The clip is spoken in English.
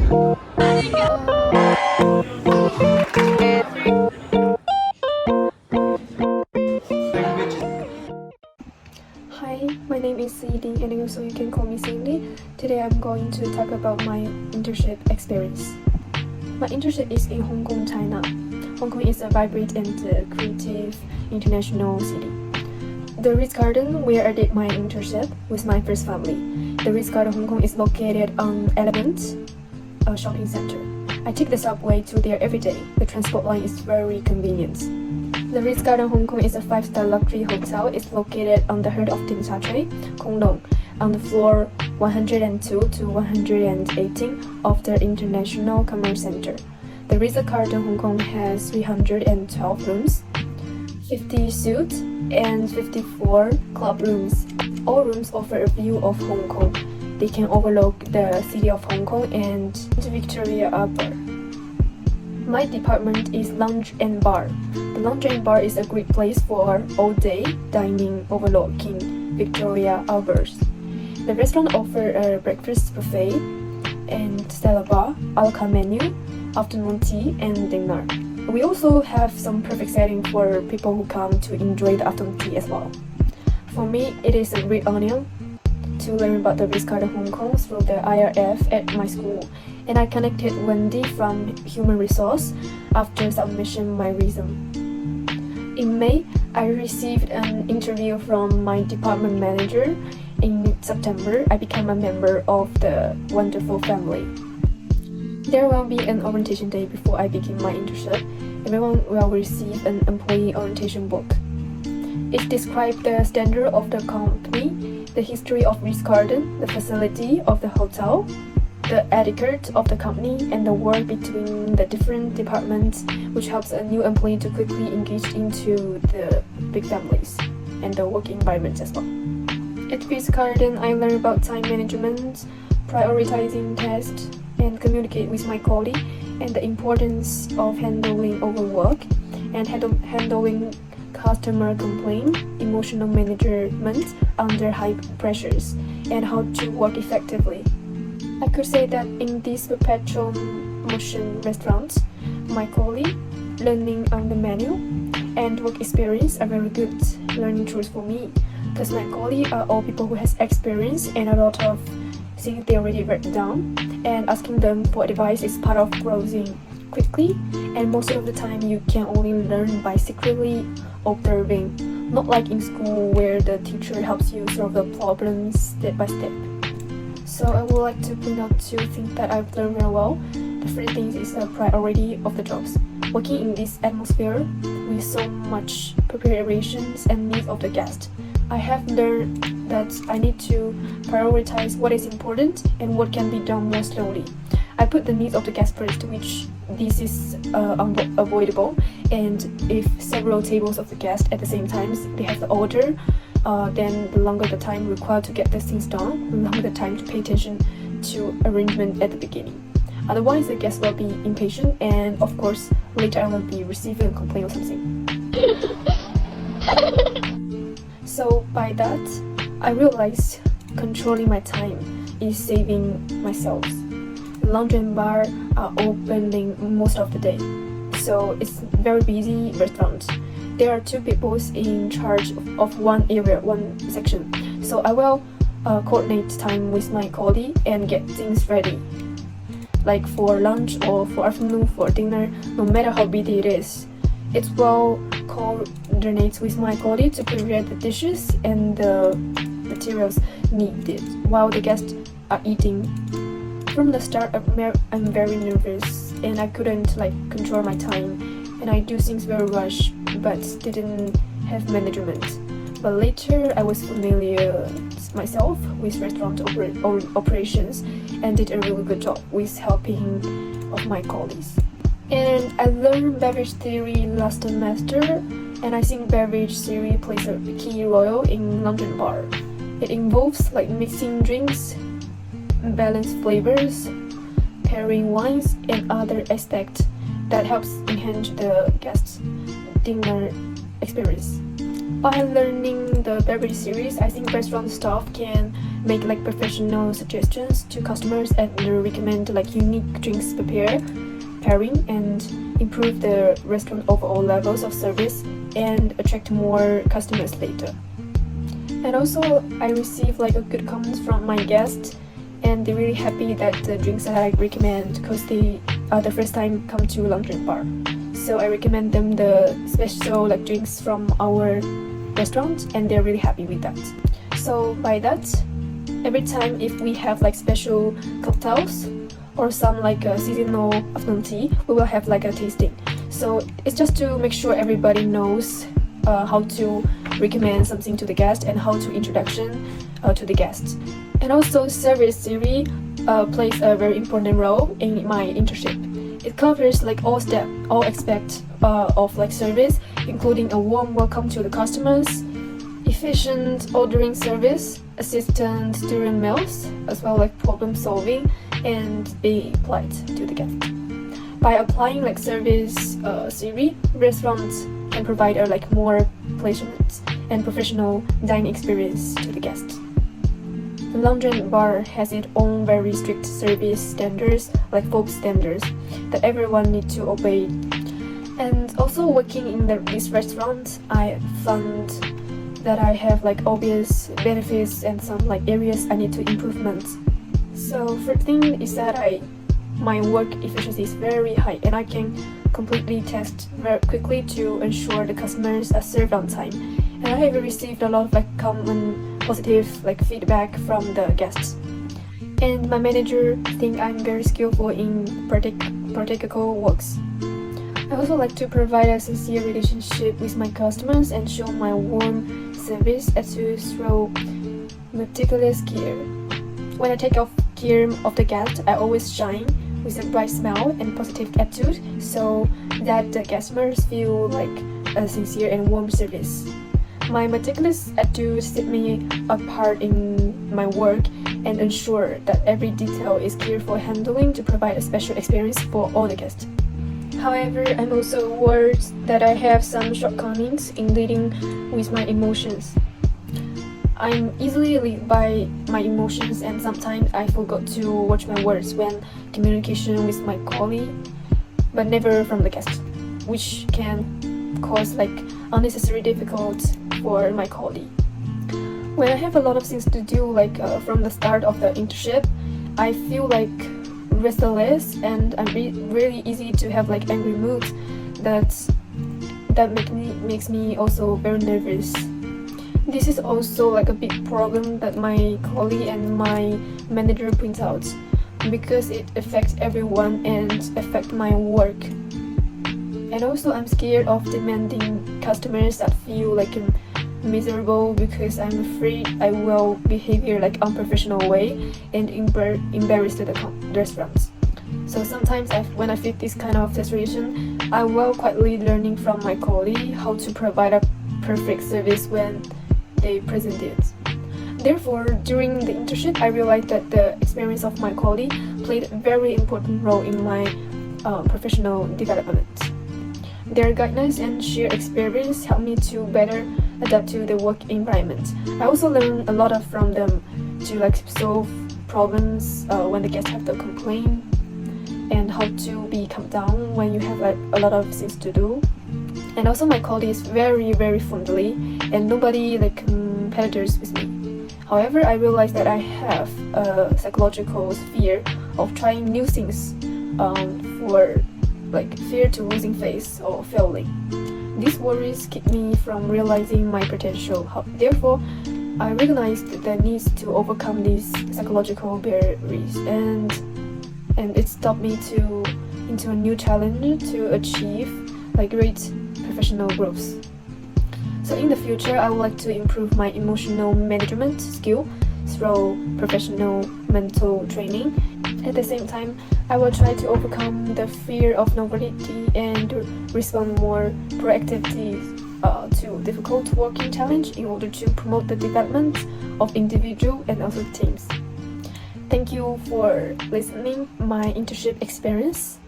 Hi, my name is Siyi and also you can call me Cindy. Today I'm going to talk about my internship experience. My internship is in Hong Kong, China. Hong Kong is a vibrant and creative international city. The Ritz-Carlton, where I did my internship, was my first family. The Ritz-Carlton Hong Kong is located on Element, a shopping center. I take the subway to there every day. The transport line is very convenient. The Ritz-Carlton Hong Kong is a 5-star luxury hotel. It's located on the heart of Tin Sha Tsui, Kong Long, on the floor 102 to 118 of the International Commerce Center. The Ritz-Carlton Hong Kong has 312 rooms, 50 suites, and 54 club rooms. All rooms offer a view of Hong Kong. They can overlook the city of Hong Kong and the Victoria Harbour. My department is lounge and bar. The lounge and bar is a great place for all-day dining overlooking Victoria Harbour. The restaurant offers a breakfast buffet and salad bar, a la carte menu, afternoon tea, and dinner. We also have some perfect setting for people who come to enjoy the afternoon tea as well. For me, it is a great honor to learn about the Ritz-Carlton Hong Kong through the IRF at my school, and I connected Wendy from Human Resource after submission my resume. In May, I received an interview from my department manager. In September, I became a member of the wonderful family. There will be an orientation day before I begin my internship. Everyone will receive an employee orientation book. It describes the standard of the company, the history of Ritz-Carlton, the facility of the hotel, the etiquette of the company, and the work between the different departments, which helps a new employee to quickly engage into the big families and the work environment as well. At Ritz-Carlton, I learned about time management, prioritizing tasks, and communicate with my colleague, and the importance of handling overwork and handling customer complaint, emotional management under high pressures, and how to work effectively. I could say that in this perpetual motion restaurant, my colleague, learning on the menu, and work experience are very good learning tools for me, because my colleagues are all people who has experience and a lot of things they already written down, and asking them for advice is part of growing quickly, and most of the time you can only learn by secretly observing, not like in school where the teacher helps you solve the problems step by step. So I would like to point out two things that I've learned very well. The first thing is the priority of the jobs. Working in this atmosphere with so much preparations and needs of the guest, I have learned that I need to prioritize what is important and what can be done more slowly. I put the needs of the guest first, which this is unavoidable, and if several tables of the guests at the same time they have the order, then the longer the time required to get these things done, the longer the time to pay attention to arrangement at the beginning. Otherwise, the guests will be impatient, and of course, later I will be receiving a complaint or something. So by that, I realized controlling my time is saving myself. Lounge and bar are opening most of the day, so it's very busy restaurant. There are two people in charge of one area, one section. So I will coordinate time with my colleague and get things ready, like for lunch or for afternoon, for dinner, no matter how busy it is. It will coordinate with my colleague to prepare the dishes and the materials needed while the guests are eating. From the start, I'm very nervous and I couldn't control my time, and I do things very rushed but didn't have management. But later I was familiar myself with restaurant operations and did a really good job with helping of my colleagues. And I learned beverage theory last semester, and I think beverage theory plays a key role in lounge and bar. It involves mixing drinks, balanced flavors, pairing wines, and other aspects that helps enhance the guest's dinner experience. By learning the beverage series, I think restaurant staff can make like professional suggestions to customers and recommend like unique drinks pairing and improve the restaurant overall levels of service and attract more customers later. And also I receive like a good comments from my guests, and they're really happy that the drinks that I recommend because they are the first time come to London bar. So I recommend them the special like drinks from our restaurant, and they're really happy with that. So by that, every time if we have like special cocktails or some like a seasonal afternoon tea, we will have like a tasting. So it's just to make sure everybody knows how to recommend something to the guest and how to introduction to the guests. And also service-Siyi plays a very important role in my internship. It covers like all aspects of like service, including a warm welcome to the customers, efficient ordering service, assistance during meals, as well like problem solving and being polite to the guest. By applying like service-Siyi, restaurants can provide a like more pleasant and professional dining experience to the guests. The London bar has its own very strict service standards, like folk standards, that everyone needs to obey. And also working in this restaurant, I found that I have like obvious benefits and some like areas I need to improvement. So first thing is that my work efficiency is very high, and I can completely test very quickly to ensure the customers are served on time. And I have received a lot of like common positive like feedback from the guests. And my manager think I'm very skillful in practical works. I also like to provide a sincere relationship with my customers and show my warm service attitude through meticulous care. When I take care of the guest, I always shine with a bright smile and positive attitude so that the customers feel like a sincere and warm service. My meticulous attitude set me apart in my work and ensure that every detail is carefully handling to provide a special experience for all the guests. However, I'm also worried that I have some shortcomings in leading with my emotions. I'm easily led by my emotions, and sometimes I forgot to watch my words when communication with my colleague, but never from the guest, which can cause like unnecessary difficulties for my colleague. When I have a lot of things to do, like from the start of the internship, I feel like restless, and I'm really easy to have like angry moods that makes me also very nervous. This is also like a big problem that my colleague and my manager point out, because it affects everyone and affects my work. And also I'm scared of demanding customers that feel like miserable, because I'm afraid I will behave like unprofessional way and embarrass the restaurants. So sometimes when I feel this kind of situation, I will quietly learning from my colleague how to provide a perfect service when they present it. Therefore, during the internship, I realized that the experience of my colleague played a very important role in my professional development. Their guidance and shared experience helped me to better adapt to the work environment. I also learned a lot from them to like solve problems when the guests have the complaint, and how to be calm down when you have like a lot of things to do. And also my colleague is very friendly, and nobody like competitors with me. However, I realized that I have a psychological fear of trying new things for like fear to losing face or failing. These worries keep me from realizing my potential. Therefore, I recognized the need to overcome these psychological barriers, and it stopped me into a new challenge to achieve like great professional growth. So in the future, I would like to improve my emotional management skill through professional mental training. At the same time, I will try to overcome the fear of novelty and respond more proactively to difficult working challenge in order to promote the development of individual and also teams. Thank you for listening my internship experience.